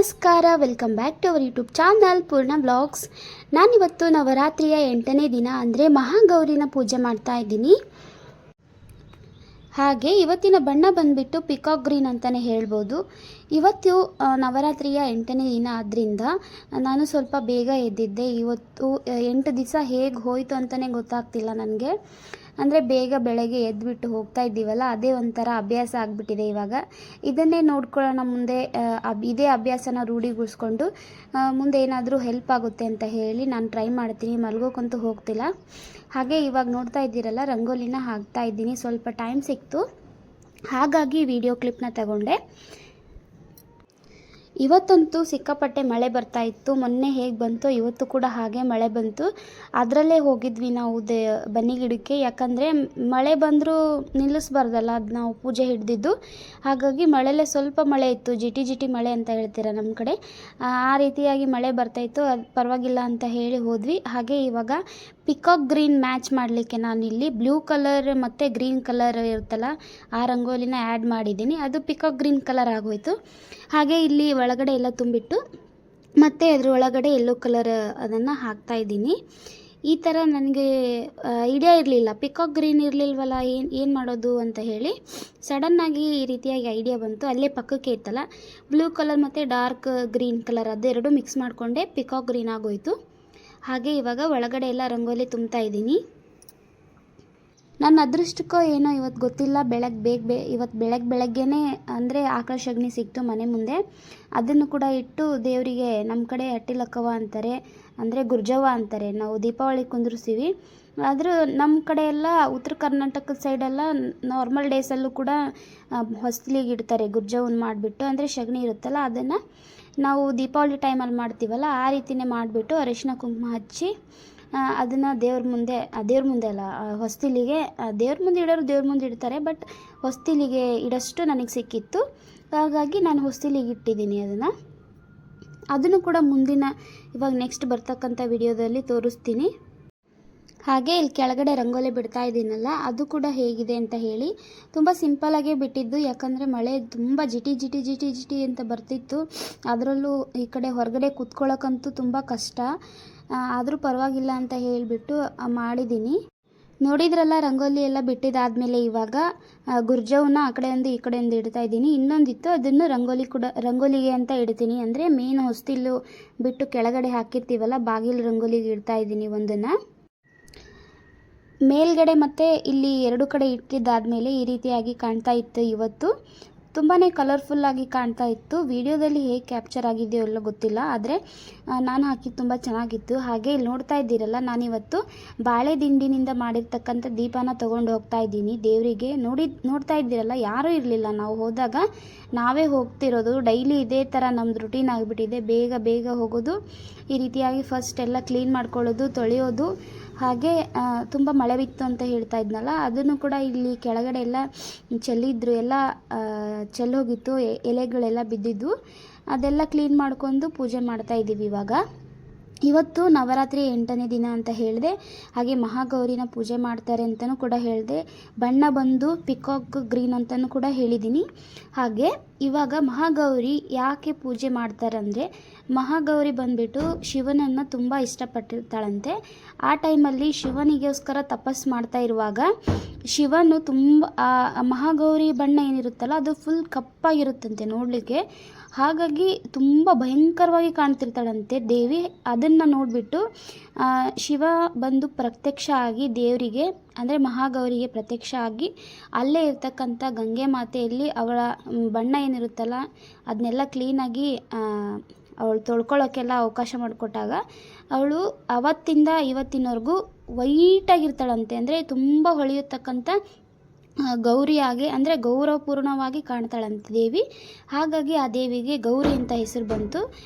ನಮಸ್ಕಾರ, welcome back to our YouTube channel Poorna blogs. ನಾನಿವತ್ತು ನವರಾತ್ರಿಯ 8ನೇ ದಿನ ಅಂದರೆ ಮಹಾಗೌರಿನ ಪೂಜೆ ಮಾಡ್ತಾ ಇದ್ದೀನಿ. ಹಾಗೆ ಇವತ್ತಿನ ಬಣ್ಣ ಬಂದುಬಿಟ್ಟು ಪಿಕಾಕ್ ಗ್ರೀನ್ ಅಂತಲೇ ಹೇಳ್ಬೋದು. ಇವತ್ತು ನವರಾತ್ರಿಯ 8ನೇ ದಿನ ಆದ್ದರಿಂದ ನಾನು ಸ್ವಲ್ಪ ಬೇಗ ಎದ್ದಿದ್ದೆ. ಇವತ್ತು 8 ದಿವಸ ಹೇಗೆ ಹೋಯಿತು ಅಂತಲೇ ಗೊತ್ತಾಗ್ತಿಲ್ಲ ನನಗೆ. ಅಂದರೆ ಬೇಗ ಬೆಳಗ್ಗೆ ಎದ್ದುಬಿಟ್ಟು ಹೋಗ್ತಾ ಇದ್ದೀವಲ್ಲ, ಅದೇ ಒಂಥರ ಅಭ್ಯಾಸ ಆಗಿಬಿಟ್ಟಿದೆ ಇವಾಗ. ಇದನ್ನೇ ನೋಡ್ಕೊಳ್ಳೋಣ ಮುಂದೆ, ಇದೇ ಅಭ್ಯಾಸನ ರೂಢಿಗೊಳಿಸ್ಕೊಂಡು ಮುಂದೆ ಏನಾದರೂ ಹೆಲ್ಪ್ ಆಗುತ್ತೆ ಅಂತ ಹೇಳಿ ನಾನು ಟ್ರೈ ಮಾಡ್ತೀನಿ. ಮಲ್ಗೋಕ್ಕಂತೂ ಹೋಗ್ತಿಲ್ಲ. ಹಾಗೆ ಇವಾಗ ನೋಡ್ತಾ ಇದ್ದೀರಲ್ಲ, ರಂಗೋಲಿನ ಹಾಕ್ತಾ ಇದ್ದೀನಿ. ಸ್ವಲ್ಪ ಟೈಮ್ ಸಿಕ್ತು, ಹಾಗಾಗಿ ವಿಡಿಯೋ ಕ್ಲಿಪ್ನ ತಗೊಂಡೆ. ಇವತ್ತಂತೂ ಸಿಕ್ಕಾಪಟ್ಟೆ ಮಳೆ ಬರ್ತಾ ಇತ್ತು. ಮೊನ್ನೆ ಹೇಗೆ ಬಂತೋ ಇವತ್ತು ಕೂಡ ಹಾಗೆ ಮಳೆ ಬಂತು. ಅದರಲ್ಲೇ ಹೋಗಿದ್ವಿ ನಾವು ಬನ್ನಿ ಗಿಡಕ್ಕೆ. ಯಾಕಂದರೆ ಮಳೆ ಬಂದರೂ ನಿಲ್ಲಿಸ್ಬಾರ್ದಲ್ಲ, ಅದು ನಾವು ಪೂಜೆ ಹಿಡಿದಿದ್ದು. ಹಾಗಾಗಿ ಮಳೆಯಲ್ಲೇ ಸ್ವಲ್ಪ ಮಳೆ ಇತ್ತು, ಜಿಟಿ ಜಿಟಿ ಮಳೆ ಅಂತ ಹೇಳ್ತೀರ ನಮ್ಮ ಕಡೆ. ಆ ರೀತಿಯಾಗಿ ಮಳೆ ಬರ್ತಾಯಿತ್ತು. ಅದು ಪರವಾಗಿಲ್ಲ ಅಂತ ಹೇಳಿ ಹೋದ್ವಿ. ಹಾಗೆ ಇವಾಗ ಪಿಕಾಕ್ ಗ್ರೀನ್ ಮ್ಯಾಚ್ ಮಾಡಲಿಕ್ಕೆ ನಾನಿಲ್ಲಿ ಬ್ಲೂ ಕಲರ್ ಮತ್ತು ಗ್ರೀನ್ ಕಲರ್ ಇರುತ್ತಲ್ಲ, ಆ ರಂಗೋಲಿನ ಆ್ಯಡ್ ಮಾಡಿದ್ದೀನಿ. ಅದು ಪಿಕಾಕ್ ಗ್ರೀನ್ ಕಲರ್ ಆಗೋಯಿತು. ಹಾಗೆ ಇಲ್ಲಿ ಒಳಗಡೆ ಎಲ್ಲ ತುಂಬಿಟ್ಟು ಮತ್ತು ಅದ್ರ ಒಳಗಡೆ ಯೆಲ್ಲೋ ಕಲರ್ ಅದನ್ನು ಹಾಕ್ತಾಯಿದ್ದೀನಿ. ಈ ಥರ ನನಗೆ ಐಡಿಯಾ ಇರಲಿಲ್ಲ, ಪಿಕಾಕ್ ಗ್ರೀನ್ ಇರಲಿಲ್ವಲ್ಲ, ಏನು ಮಾಡೋದು ಅಂತ ಹೇಳಿ ಸಡನ್ನಾಗಿ ಈ ರೀತಿಯಾಗಿ ಐಡಿಯಾ ಬಂತು. ಅಲ್ಲೇ ಪಕ್ಕಕ್ಕೆ ಇತ್ತಲ್ಲ ಬ್ಲೂ ಕಲರ್ ಮತ್ತು ಡಾರ್ಕ್ ಗ್ರೀನ್ ಕಲರ್, ಅದೆರಡು ಮಿಕ್ಸ್ ಮಾಡಿಕೊಂಡೆ ಪಿಕಾಕ್ ಗ್ರೀನ್ ಆಗೋಯಿತು. ಹಾಗೆ ಇವಾಗ ಒಳಗಡೆ ಎಲ್ಲ ರಂಗೋಲಿ ತುಂಬ್ತಾ ಇದ್ದೀನಿ. ನನ್ನ ಅದೃಷ್ಟಕ್ಕೋ ಏನೋ ಇವತ್ತು ಗೊತ್ತಿಲ್ಲ, ಇವತ್ತು ಬೆಳಗ್ಗೆನೇ ಅಂದರೆ ಆಕಳ ಸಗಣಿ ಸಿಕ್ತು ಮನೆ ಮುಂದೆ. ಅದನ್ನು ಕೂಡ ಇಟ್ಟು ದೇವರಿಗೆ, ನಮ್ಮ ಕಡೆ ಹಟ್ಟಿಲಕ್ಕವ ಅಂತಾರೆ, ಅಂದರೆ ಗುರ್ಜವ್ವ ಅಂತಾರೆ. ನಾವು ದೀಪಾವಳಿ ಕುಂದಿರ್ಸ್ತೀವಿ. ಆದರೂ ನಮ್ಮ ಕಡೆ ಎಲ್ಲ ಉತ್ತರ ಕರ್ನಾಟಕದ ಸೈಡೆಲ್ಲ ನಾರ್ಮಲ್ ಡೇಸಲ್ಲೂ ಕೂಡ ಹೊಸ್ತಿಲಿಗೆ ಇಡ್ತಾರೆ ಗುರ್ಜವ್ವನ ಮಾಡಿಬಿಟ್ಟು. ಅಂದರೆ ಸಗಣಿ ಇರುತ್ತಲ್ಲ, ಅದನ್ನು ನಾವು ದೀಪಾವಳಿ ಟೈಮಲ್ಲಿ ಮಾಡ್ತೀವಲ್ಲ, ಆ ರೀತಿಯೇ ಮಾಡಿಬಿಟ್ಟು ಅರಿಶಿನ ಕುಂಕುಮ ಹಚ್ಚಿ ಅದನ್ನು ದೇವ್ರ ಮುಂದೆ ಅಲ್ಲ, ಹೊಸ್ತಿಲಿಗೆ, ದೇವ್ರ ಮುಂದೆ ಇಡೋರು ದೇವ್ರ ಮುಂದೆ ಇಡ್ತಾರೆ, ಬಟ್ ಹೊಸ್ತಿಲಿಗೆ ಇಡೋಷ್ಟು ನನಗೆ ಸಿಕ್ಕಿತ್ತು. ಹಾಗಾಗಿ ನಾನು ಹೊಸ್ತಿಲಿಗೆ ಇಟ್ಟಿದ್ದೀನಿ ಅದನ್ನು ಕೂಡ ಮುಂದಿನ ಇವಾಗ ನೆಕ್ಸ್ಟ್ ಬರ್ತಕ್ಕಂಥ ವಿಡಿಯೋದಲ್ಲಿ ತೋರಿಸ್ತೀನಿ. ಹಾಗೆ ಇಲ್ಲಿ ಕೆಳಗಡೆ ರಂಗೋಲಿ ಬಿಡ್ತಾ ಇದ್ದೀನಲ್ಲ, ಅದು ಕೂಡ ಹೇಗಿದೆ ಅಂತ ಹೇಳಿ. ತುಂಬ ಸಿಂಪಲಾಗೇ ಬಿಟ್ಟಿದ್ದು, ಯಾಕಂದರೆ ಮಳೆ ತುಂಬ ಜಿಟಿ ಜಿಟಿ ಜಿಟಿ ಜಿಟಿ ಅಂತ ಬರ್ತಿತ್ತು. ಅದರಲ್ಲೂ ಈ ಕಡೆ ಹೊರಗಡೆ ಕೂತ್ಕೊಳ್ಳೋಕ್ಕಂತೂ ತುಂಬ ಕಷ್ಟ. ಆದರೂ ಪರವಾಗಿಲ್ಲ ಅಂತ ಹೇಳಿಬಿಟ್ಟು ಮಾಡಿದ್ದೀನಿ. ನೋಡಿದ್ರಲ್ಲ, ರಂಗೋಲಿ ಎಲ್ಲ ಬಿಟ್ಟಿದ್ದಾದಮೇಲೆ ಇವಾಗ ಗುರ್ಜವ್ವನ ಆ ಕಡೆ ಒಂದು ಈ ಕಡೆ ಒಂದು ಇಡ್ತಾ ಇದ್ದೀನಿ. ಇನ್ನೊಂದಿತ್ತು, ಅದನ್ನು ರಂಗೋಲಿಗೆ ಅಂತ ಇಡ್ತೀನಿ. ಅಂದರೆ ಮೇನ್ ಹೊಸ್ತಿಲು ಬಿಟ್ಟು ಕೆಳಗಡೆ ಹಾಕಿರ್ತೀವಲ್ಲ, ಬಾಗಿಲು ರಂಗೋಲಿಗೆ ಇಡ್ತಾ ಇದ್ದೀನಿ ಒಂದನ್ನು. ಮೇಲ್ಗಡೆ ಮತ್ತು ಇಲ್ಲಿ ಎರಡು ಕಡೆ ಇಟ್ಟಿದ್ದಾದಮೇಲೆ ಈ ರೀತಿಯಾಗಿ ಕಾಣ್ತಾ ಇತ್ತು. ಇವತ್ತು ತುಂಬಾ ಕಲರ್ಫುಲ್ಲಾಗಿ ಕಾಣ್ತಾ ಇತ್ತು. ವಿಡಿಯೋದಲ್ಲಿ ಹೇಗೆ ಕ್ಯಾಪ್ಚರ್ ಆಗಿದೆಯೋ ಎಲ್ಲ ಗೊತ್ತಿಲ್ಲ, ಆದರೆ ನಾನು ಹಾಕಿದ್ದು ತುಂಬ ಚೆನ್ನಾಗಿತ್ತು. ಹಾಗೆ ಇಲ್ಲಿ ನೋಡ್ತಾ ಇದ್ದೀರಲ್ಲ, ನಾನಿವತ್ತು ಬಾಳೆ ದಿಂಡಿನಿಂದ ಮಾಡಿರ್ತಕ್ಕಂಥ ದೀಪನ ತೊಗೊಂಡು ಹೋಗ್ತಾ ಇದ್ದೀನಿ ದೇವರಿಗೆ. ನೋಡ್ತಾ ಇದ್ದೀರಲ್ಲ, ಯಾರೂ ಇರಲಿಲ್ಲ. ನಾವು ಹೋದಾಗ ನಾವೇ ಹೋಗ್ತಿರೋದು. ಡೈಲಿ ಇದೇ ಥರ ನಮ್ಮದು ರುಟೀನ್ ಆಗಿಬಿಟ್ಟಿದೆ. ಬೇಗ ಹೋಗೋದು, ಈ ರೀತಿಯಾಗಿ ಫಸ್ಟ್ ಎಲ್ಲ ಕ್ಲೀನ್ ಮಾಡ್ಕೊಳ್ಳೋದು, ತೊಳೆಯೋದು. ಹಾಗೆ ತುಂಬ ಮಳೆ ಬಿತ್ತು ಅಂತ ಹೇಳ್ತಾ ಇದ್ನಲ್ಲ, ಅದನ್ನು ಕೂಡ ಇಲ್ಲಿ ಕೆಳಗಡೆ ಎಲ್ಲ ಚೆಲ್ಲಿದ್ರು, ಎಲ್ಲ ಚೆಲ್ಲೋಗಿತ್ತು, ಎಲೆಗಳೆಲ್ಲ ಬಿದ್ದಿದ್ದು. ಅದೆಲ್ಲ ಕ್ಲೀನ್ ಮಾಡ್ಕೊಂಡು ಪೂಜೆ ಮಾಡ್ತಾ ಇದ್ದೀವಿ ಇವಾಗ. ಇವತ್ತು ನವರಾತ್ರಿ 8ನೇ ದಿನ ಅಂತ ಹೇಳಿದೆ. ಹಾಗೆ ಮಹಾಗೌರಿನ ಪೂಜೆ ಮಾಡ್ತಾರೆ ಅಂತಲೂ ಕೂಡ ಹೇಳಿದೆ. ಬಣ್ಣ ಬಂದು ಪಿಕಾಕ್ ಗ್ರೀನ್ ಅಂತಲೂ ಕೂಡ ಹೇಳಿದ್ದೀನಿ. ಹಾಗೆ ಇವಾಗ ಮಹಾಗೌರಿ ಯಾಕೆ ಪೂಜೆ ಮಾಡ್ತಾರಂದರೆ, ಮಹಾಗೌರಿ ಬಂದುಬಿಟ್ಟು ಶಿವನನ್ನು ತುಂಬ ಇಷ್ಟಪಟ್ಟಿರ್ತಾಳಂತೆ. ಆ ಟೈಮಲ್ಲಿ ಶಿವನಿಗೋಸ್ಕರ ತಪಸ್ಸು ಮಾಡ್ತಾ ಇರುವಾಗ ಶಿವನು ತುಂಬ ಮಹಾಗೌರಿ ಬಣ್ಣ ಏನಿರುತ್ತಲ್ಲ, ಅದು ಫುಲ್ ಕಪ್ಪಾಗಿರುತ್ತಂತೆ ನೋಡಲಿಕ್ಕೆ. ಹಾಗಾಗಿ ತುಂಬ ಭಯಂಕರವಾಗಿ ಕಾಣ್ತಿರ್ತಾಳಂತೆ ದೇವಿ. ಅದನ್ನು ನೋಡಿಬಿಟ್ಟು ಶಿವ ಬಂದು ಪ್ರತ್ಯಕ್ಷ ಆಗಿ ದೇವರಿಗೆ, ಅಂದರೆ ಮಹಾಗೌರಿಗೆ ಪ್ರತ್ಯಕ್ಷ ಆಗಿ ಅಲ್ಲೇ ಇರ್ತಕ್ಕಂಥ ಗಂಗೆ ಮಾತೆಯಲ್ಲಿ ಅವಳ ಬಣ್ಣ ಏನಿರುತ್ತಲ್ಲ ಅದನ್ನೆಲ್ಲ ಕ್ಲೀನಾಗಿ ಅವಳು ತೊಳ್ಕೊಳ್ಳೋಕ್ಕೆಲ್ಲ ಅವಕಾಶ ಮಾಡಿಕೊಟ್ಟಾಗ ಅವಳು ಅವತ್ತಿಂದ ಇವತ್ತಿನವರೆಗೂ ವೈಟಾಗಿರ್ತಾಳಂತೆ. ಅಂದರೆ ತುಂಬ ಹೊಳೆಯತಕ್ಕಂಥ ಗೌರಿಯಾಗಿ, ಅಂದರೆ ಗೌರವಪೂರ್ಣವಾಗಿ ಕಾಣ್ತಾಳಂತೆ ದೇವಿ. ಹಾಗಾಗಿ ಆ ದೇವಿಗೆ ಗೌರಿ ಅಂತ ಹೆಸರು ಬಂತು.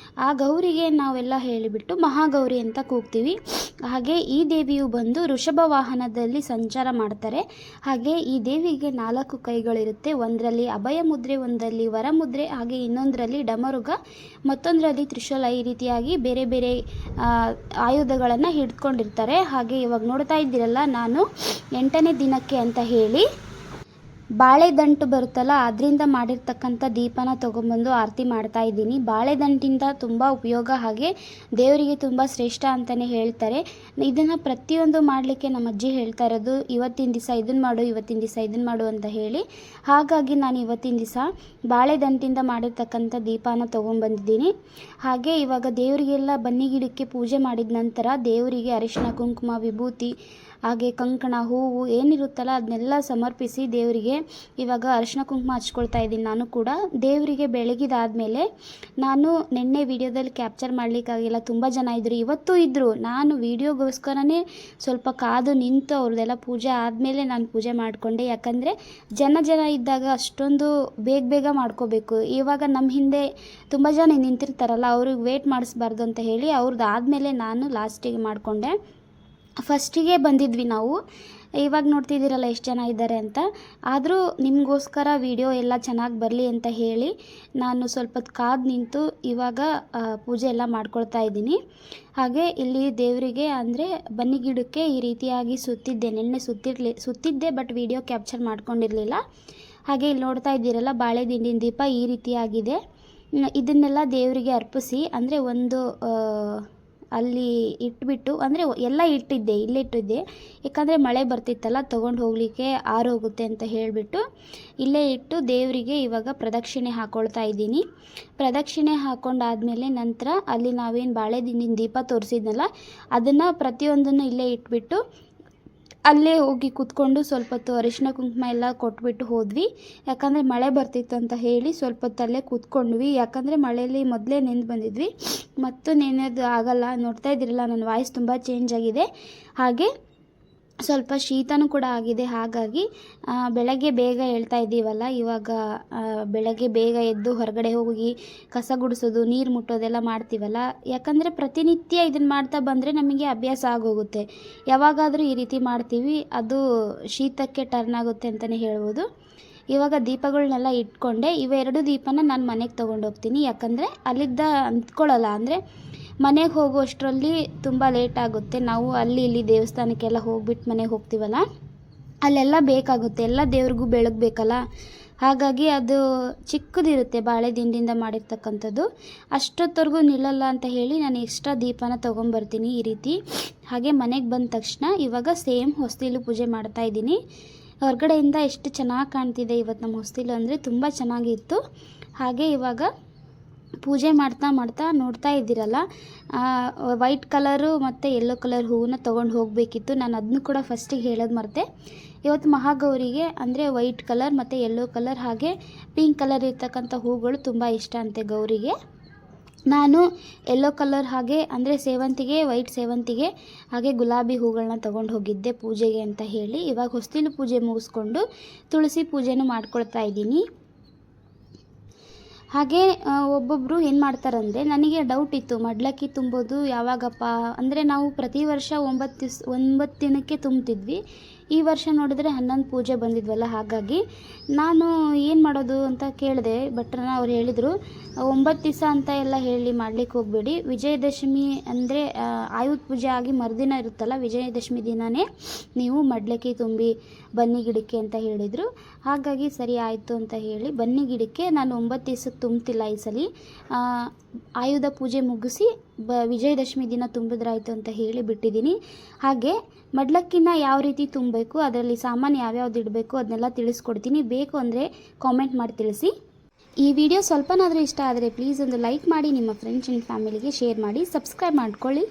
ಆ ಗೌರಿಗೆ ನಾವೆಲ್ಲ ಹೇಳಿಬಿಟ್ಟು ಮಹಾಗೌರಿ ಅಂತ ಕೂಗ್ತೀವಿ. ಹಾಗೆ ಈ ದೇವಿಯು ಬಂದು ವೃಷಭ ವಾಹನದಲ್ಲಿ ಸಂಚಾರ ಮಾಡ್ತಾರೆ. ಹಾಗೆ ಈ ದೇವಿಗೆ 4 ಕೈಗಳಿರುತ್ತೆ. ಒಂದರಲ್ಲಿ ಅಭಯ ಮುದ್ರೆ, ಒಂದರಲ್ಲಿ ವರ ಮುದ್ರೆ, ಹಾಗೆ ಇನ್ನೊಂದರಲ್ಲಿ ಡಮರುಗ, ಮತ್ತೊಂದರಲ್ಲಿ ತ್ರಿಶೂಲ. ಈ ರೀತಿಯಾಗಿ ಬೇರೆ ಬೇರೆ ಆಯುಧಗಳನ್ನು ಹಿಡ್ಕೊಂಡಿರ್ತಾರೆ. ಹಾಗೆ ಇವಾಗ ನೋಡ್ತಾ ಇದ್ದೀರಲ್ಲ, ನಾನು 8ನೇ ದಿನಕ್ಕೆ ಅಂತ ಹೇಳಿ ಬಾಳೆದಂಟು ಬರುತ್ತಲ್ಲ ಅದರಿಂದ ಮಾಡಿರ್ತಕ್ಕಂಥ ದೀಪನ ತೊಗೊಂಬಂದು ಆರತಿ ಮಾಡ್ತಾ ಇದ್ದೀನಿ. ಬಾಳೆದಂಟಿಂದ ತುಂಬ ಉಪಯೋಗ, ಹಾಗೆ ದೇವರಿಗೆ ತುಂಬ ಶ್ರೇಷ್ಠ ಅಂತಲೇ ಹೇಳ್ತಾರೆ. ಇದನ್ನು ಪ್ರತಿಯೊಂದು ಮಾಡಲಿಕ್ಕೆ ನಮ್ಮ ಅಜ್ಜಿ ಹೇಳ್ತಾ ಇರೋದು, ಇವತ್ತಿನ ದಿವಸ ಇದನ್ನು ಮಾಡು, ಇವತ್ತಿನ ದಿವಸ ಇದನ್ನು ಮಾಡು ಅಂತ ಹೇಳಿ. ಹಾಗಾಗಿ ನಾನು ಇವತ್ತಿನ ದಿವಸ ಬಾಳೆದಂಟಿಂದ ಮಾಡಿರ್ತಕ್ಕಂಥ ದೀಪನ ತೊಗೊಂಬಂದಿದ್ದೀನಿ. ಹಾಗೆ ಇವಾಗ ದೇವರಿಗೆಲ್ಲ ಬನ್ನಿ ಗಿಡಕ್ಕೆ ಪೂಜೆ ಮಾಡಿದ ನಂತರ ದೇವರಿಗೆ ಅರಿಶಿನ ಕುಂಕುಮ ವಿಭೂತಿ ಹಾಗೆ ಕಂಕಣ ಹೂವು ಏನಿರುತ್ತಲ್ಲ ಅದನ್ನೆಲ್ಲ ಸಮರ್ಪಿಸಿ ದೇವರಿಗೆ ಇವಾಗ ಅರಿಶಿನ ಕುಂಕುಮ ಹಚ್ಕೊಳ್ತಾ ಇದ್ದೀನಿ. ನಾನು ಕೂಡ ದೇವರಿಗೆ ಬೆಳಗಿದಾದಮೇಲೆ, ನಾನು ನಿನ್ನೆ ವಿಡಿಯೋದಲ್ಲಿ ಕ್ಯಾಪ್ಚರ್ ಮಾಡಲಿಕ್ಕಾಗಿಲ್ಲ, ತುಂಬ ಜನ ಇದ್ದರು, ಇವತ್ತೂ ಇದ್ದರು. ನಾನು ವಿಡಿಯೋಗೋಸ್ಕರನೇ ಸ್ವಲ್ಪ ಕಾದು ನಿಂತು ಅವ್ರದ್ದೆಲ್ಲ ಪೂಜೆ ಆದಮೇಲೆ ನಾನು ಪೂಜೆ ಮಾಡಿಕೊಂಡೆ. ಯಾಕಂದರೆ ಜನ ಇದ್ದಾಗ ಅಷ್ಟೊಂದು ಬೇಗ ಮಾಡ್ಕೋಬೇಕು. ಇವಾಗ ನಮ್ಮ ಹಿಂದೆ ತುಂಬ ಜನ ನಿಂತಿರ್ತಾರಲ್ಲ, ಅವ್ರಿಗೆ ವೇಟ್ ಮಾಡಿಸ್ಬಾರ್ದು ಅಂತ ಹೇಳಿ ಅವ್ರದ್ದು ಆದಮೇಲೆ ನಾನು ಲಾಸ್ಟಿಗೆ ಮಾಡಿಕೊಂಡೆ. ಫಸ್ಟಿಗೆ ಬಂದಿದ್ವಿ ನಾವು, ಇವಾಗ ನೋಡ್ತಿದ್ದೀರಲ್ಲ ಎಷ್ಟು ಜನ ಇದ್ದಾರೆ ಅಂತ. ಆದರೂ ನಿಮಗೋಸ್ಕರ ವಿಡಿಯೋ ಎಲ್ಲ ಚೆನ್ನಾಗಿ ಬರಲಿ ಅಂತ ಹೇಳಿ ನಾನು ಸ್ವಲ್ಪ ಕಾದು ನಿಂತು ಇವಾಗ ಪೂಜೆ ಎಲ್ಲ ಮಾಡ್ಕೊಳ್ತಾ ಇದ್ದೀನಿ. ಹಾಗೆ ಇಲ್ಲಿ ದೇವರಿಗೆ ಅಂದರೆ ಬನ್ನಿ ಗಿಡಕ್ಕೆ ಈ ರೀತಿಯಾಗಿ ಸುತ್ತಿದ್ದೆ, ನೆನ್ನೆ ಸುತ್ತಿದ್ದೆ, ಬಟ್ ವಿಡಿಯೋ ಕ್ಯಾಪ್ಚರ್ ಮಾಡ್ಕೊಂಡಿರಲಿಲ್ಲ. ಹಾಗೆ ಇಲ್ಲಿ ನೋಡ್ತಾ ಇದ್ದೀರಲ್ಲ ಬಾಳೆ ದಿಂಡಿನ ದೀಪ ಈ ರೀತಿಯಾಗಿದೆ. ಇದನ್ನೆಲ್ಲ ದೇವರಿಗೆ ಅರ್ಪಿಸಿ, ಅಂದರೆ ಒಂದು ಅಲ್ಲಿ ಇಟ್ಬಿಟ್ಟು, ಅಂದರೆ ಎಲ್ಲ ಇಲ್ಲೇ ಇಟ್ಟಿದ್ದೆ, ಯಾಕಂದರೆ ಮಳೆ ಬರ್ತಿತ್ತಲ್ಲ ತೊಗೊಂಡು ಹೋಗಲಿಕ್ಕೆ ಆರೋಗುತ್ತೆ ಅಂತ ಹೇಳಿಬಿಟ್ಟು ಇಲ್ಲೇ ಇಟ್ಟು ದೇವರಿಗೆ ಇವಾಗ ಪ್ರದಕ್ಷಿಣೆ ಹಾಕ್ಕೊಳ್ತಾ ಇದ್ದೀನಿ. ಪ್ರದಕ್ಷಿಣೆ ಹಾಕ್ಕೊಂಡಾದ್ಮೇಲೆ ನಂತರ ಅಲ್ಲಿ ನಾವೇನು ಬಾಳೆ ದಿಂಡಿನ ದೀಪ ತೋರಿಸಿದ್ನಲ್ಲ ಅದನ್ನು ಪ್ರತಿಯೊಂದನ್ನು ಇಲ್ಲೇ ಇಟ್ಬಿಟ್ಟು ಅಲ್ಲೇ ಹೋಗಿ ಕೂತ್ಕೊಂಡು ಸ್ವಲ್ಪ ಹೊತ್ತು ಅರಿಶಿನ ಕುಂಕುಮ ಎಲ್ಲ ಕೊಟ್ಬಿಟ್ಟು ಹೋದ್ವಿ. ಯಾಕಂದರೆ ಮಳೆ ಬರ್ತಿತ್ತು ಅಂತ ಹೇಳಿ ಸ್ವಲ್ಪ ಹೊತ್ತಲ್ಲೇ ಕೂತ್ಕೊಂಡ್ವಿ. ಯಾಕಂದರೆ ಮಳೆಯಲ್ಲಿ ಮೊದಲೇ ನೆಂದು ಬಂದಿದ್ವಿ, ಮತ್ತು ನೆನೆಯೋದು ಆಗಲ್ಲ. ನೋಡ್ತಾ ಇದ್ದೀರಲ್ಲ ನನ್ನ ವಾಯ್ಸ್ ತುಂಬ ಚೇಂಜ್ ಆಗಿದೆ, ಹಾಗೆ ಸ್ವಲ್ಪ ಶೀತನೂ ಕೂಡ ಆಗಿದೆ. ಹಾಗಾಗಿ ಬೆಳಗ್ಗೆ ಬೇಗ ಹೇಳ್ತಾ ಇದ್ದೀವಲ್ಲ, ಇವಾಗ ಬೆಳಗ್ಗೆ ಬೇಗ ಎದ್ದು ಹೊರಗಡೆ ಹೋಗಿ ಕಸ ಗುಡಿಸೋದು, ನೀರು ಮುಟ್ಟೋದೆಲ್ಲ ಮಾಡ್ತೀವಲ್ಲ. ಯಾಕಂದರೆ ಪ್ರತಿನಿತ್ಯ ಇದನ್ನು ಮಾಡ್ತಾ ಬಂದರೆ ನಮಗೆ ಅಭ್ಯಾಸ ಆಗೋಗುತ್ತೆ. ಯಾವಾಗಾದರೂ ಈ ರೀತಿ ಮಾಡ್ತೀವಿ, ಅದು ಶೀತಕ್ಕೆ ಟರ್ನ್ ಆಗುತ್ತೆ ಅಂತಲೇ ಹೇಳ್ಬೋದು. ಇವಾಗ ದೀಪಗಳನ್ನೆಲ್ಲ ಇಟ್ಕೊಂಡೆ. ಇವೆರಡು ದೀಪನ ನಾನು ಮನೆಗೆ ತೊಗೊಂಡೋಗ್ತೀನಿ, ಯಾಕಂದರೆ ಅಲ್ಲಿದ್ದ ಅಂದ್ಕೊಳ್ಳಲ್ಲ. ಅಂದರೆ ಮನೆಗೆ ಹೋಗುವಷ್ಟರಲ್ಲಿ ತುಂಬ ಲೇಟ್ ಆಗುತ್ತೆ. ನಾವು ಅಲ್ಲಿ ಇಲ್ಲಿ ದೇವಸ್ಥಾನಕ್ಕೆಲ್ಲ ಹೋಗ್ಬಿಟ್ಟು ಮನೆಗೆ ಹೋಗ್ತೀವಲ್ಲ, ಅಲ್ಲೆಲ್ಲ ಬೇಕಾಗುತ್ತೆ, ಎಲ್ಲ ದೇವ್ರಿಗೂ ಬೆಳಗಬೇಕಲ್ಲ. ಹಾಗಾಗಿ ಅದು ಚಿಕ್ಕದಿರುತ್ತೆ ಬಾಳೆ ದಿಂಡಿಂದ ಮಾಡಿರ್ತಕ್ಕಂಥದ್ದು, ಅಷ್ಟೊತ್ತವರೆಗೂ ನಿಲ್ಲಲ್ಲ ಅಂತ ಹೇಳಿ ನಾನು ಎಕ್ಸ್ಟ್ರಾ ದೀಪನ ತೊಗೊಂಬರ್ತೀನಿ ಈ ರೀತಿ. ಹಾಗೆ ಮನೆಗೆ ಬಂದ ತಕ್ಷಣ ಇವಾಗ ಸೇಮ್ ಹೊಸ್ತಿಲು ಪೂಜೆ ಮಾಡ್ತಾಯಿದ್ದೀನಿ. ಹೊರಗಡೆಯಿಂದ ಎಷ್ಟು ಚೆನ್ನಾಗಿ ಕಾಣ್ತಿದೆ ಇವತ್ತು ನಮ್ಮ ಹೊಸ್ತಿಲು, ಅಂದರೆ ತುಂಬ ಚೆನ್ನಾಗಿತ್ತು. ಹಾಗೆ ಇವಾಗ ಪೂಜೆ ಮಾಡ್ತಾ ನೋಡ್ತಾ ಇದ್ದೀರಲ್ಲ, ವೈಟ್ ಕಲರು ಮತ್ತು ಯೆಲ್ಲೋ ಕಲರ್ ಹೂವನ್ನ ತೊಗೊಂಡು ಹೋಗಬೇಕಿತ್ತು. ನಾನು ಅದನ್ನು ಕೂಡ ಫಸ್ಟಿಗೆ ಹೇಳೋದು ಮರೆತೆ. ಇವತ್ತು ಮಹಾಗೌರಿಗೆ ಅಂದರೆ ವೈಟ್ ಕಲರ್ ಮತ್ತು ಯೆಲ್ಲೋ ಕಲರ್ ಹಾಗೆ ಪಿಂಕ್ ಕಲರ್ ಇರ್ತಕ್ಕಂಥ ಹೂಗಳು ತುಂಬ ಇಷ್ಟ ಅಂತೆ ಗೌರಿಗೆ. ನಾನು ಯೆಲ್ಲೋ ಕಲರ್ ಹಾಗೆ ಅಂದರೆ ಸೇವಂತಿಗೆ, ವೈಟ್ ಸೇವಂತಿಗೆ ಹಾಗೆ ಗುಲಾಬಿ ಹೂಗಳನ್ನ ತೊಗೊಂಡು ಹೋಗಿದ್ದೆ ಪೂಜೆಗೆ ಅಂತ ಹೇಳಿ. ಇವಾಗ ಹೊಸ್ತಿಲು ಪೂಜೆ ಮುಗಿಸ್ಕೊಂಡು ತುಳಸಿ ಪೂಜೆನೂ ಮಾಡ್ಕೊಳ್ತಾ ಇದ್ದೀನಿ. ಹಾಗೆ ಒಬ್ಬೊಬ್ಬರು ಏನು ಮಾಡ್ತಾರಂದರೆ, ನನಗೆ ಡೌಟ್ ಇತ್ತು, ಮಡ್ಲಕ್ಕಿ ತುಂಬೋದು ಯಾವಾಗಪ್ಪ ಅಂದರೆ ನಾವು ಪ್ರತಿ ವರ್ಷ 9 ದಿನಕ್ಕೆ ತುಂಬ್ತಿದ್ವಿ. ಈ ವರ್ಷ ನೋಡಿದ್ರೆ 11 ಪೂಜೆ ಬಂದಿದ್ವಲ್ಲ, ಹಾಗಾಗಿ ನಾನು ಏನು ಮಾಡೋದು ಅಂತ ಕೇಳಿದೆ. ಭಟ್ರನ್ನ ಅವ್ರು ಹೇಳಿದರು 9 ದಿವಸ ಅಂತ ಎಲ್ಲ ಹೇಳಿ ಮಾಡ್ಲಿಕ್ಕೆ ಹೋಗಬೇಡಿ, ವಿಜಯದಶಮಿ ಅಂದರೆ ಆಯುಧ ಪೂಜೆ ಆಗಿ ಮರುದಿನ ಇರುತ್ತಲ್ಲ, ವಿಜಯದಶಮಿ ದಿನವೇ ನೀವು ಮಡ್ಲಕ್ಕಿ ತುಂಬಿ ಬನ್ನಿ ಗಿಡಕ್ಕೆ ಅಂತ ಹೇಳಿದರು. ಹಾಗಾಗಿ ಸರಿ ಆಯಿತು ಅಂತ ಹೇಳಿ ಬನ್ನಿ ಗಿಡಕ್ಕೆ ನಾನು 9 ದಿವಸಕ್ಕೆ ತುಂಬ್ತಿಲ್ಲ ಈ ಸಲ, ಆಯುಧ ಪೂಜೆ ಮುಗಿಸಿ ವಿಜಯದಶಮಿ ದಿನ ತುಂಬಿದ್ರಾಯ್ತು ಅಂತ ಹೇಳಿ ಬಿಟ್ಟಿದ್ದೀನಿ. ಹಾಗೆ ಮಡ್ಲಕ್ಕಿನ ಯಾವ ರೀತಿ ತುಂಬಬೇಕು, ಅದರಲ್ಲಿ ಸಾಮಾನು ಯಾವ್ಯಾವ್ದು ಇಡಬೇಕು ಅದನ್ನೆಲ್ಲ ತಿಳಿಸ್ಕೊಡ್ತೀನಿ. ಬೇಕು ಅಂದರೆ ಕಾಮೆಂಟ್ ಮಾಡಿ ತಿಳಿಸಿ. ಈ ವಿಡಿಯೋ ಸ್ವಲ್ಪನಾದರೂ ಇಷ್ಟ ಆದರೆ ಪ್ಲೀಸ್ ಒಂದು ಲೈಕ್ ಮಾಡಿ, ನಿಮ್ಮ ಫ್ರೆಂಡ್ಸ್ ಆ್ಯಂಡ್ ಫ್ಯಾಮಿಲಿಗೆ ಶೇರ್ ಮಾಡಿ, ಸಬ್ಸ್ಕ್ರೈಬ್ ಮಾಡ್ಕೊಳ್ಳಿ.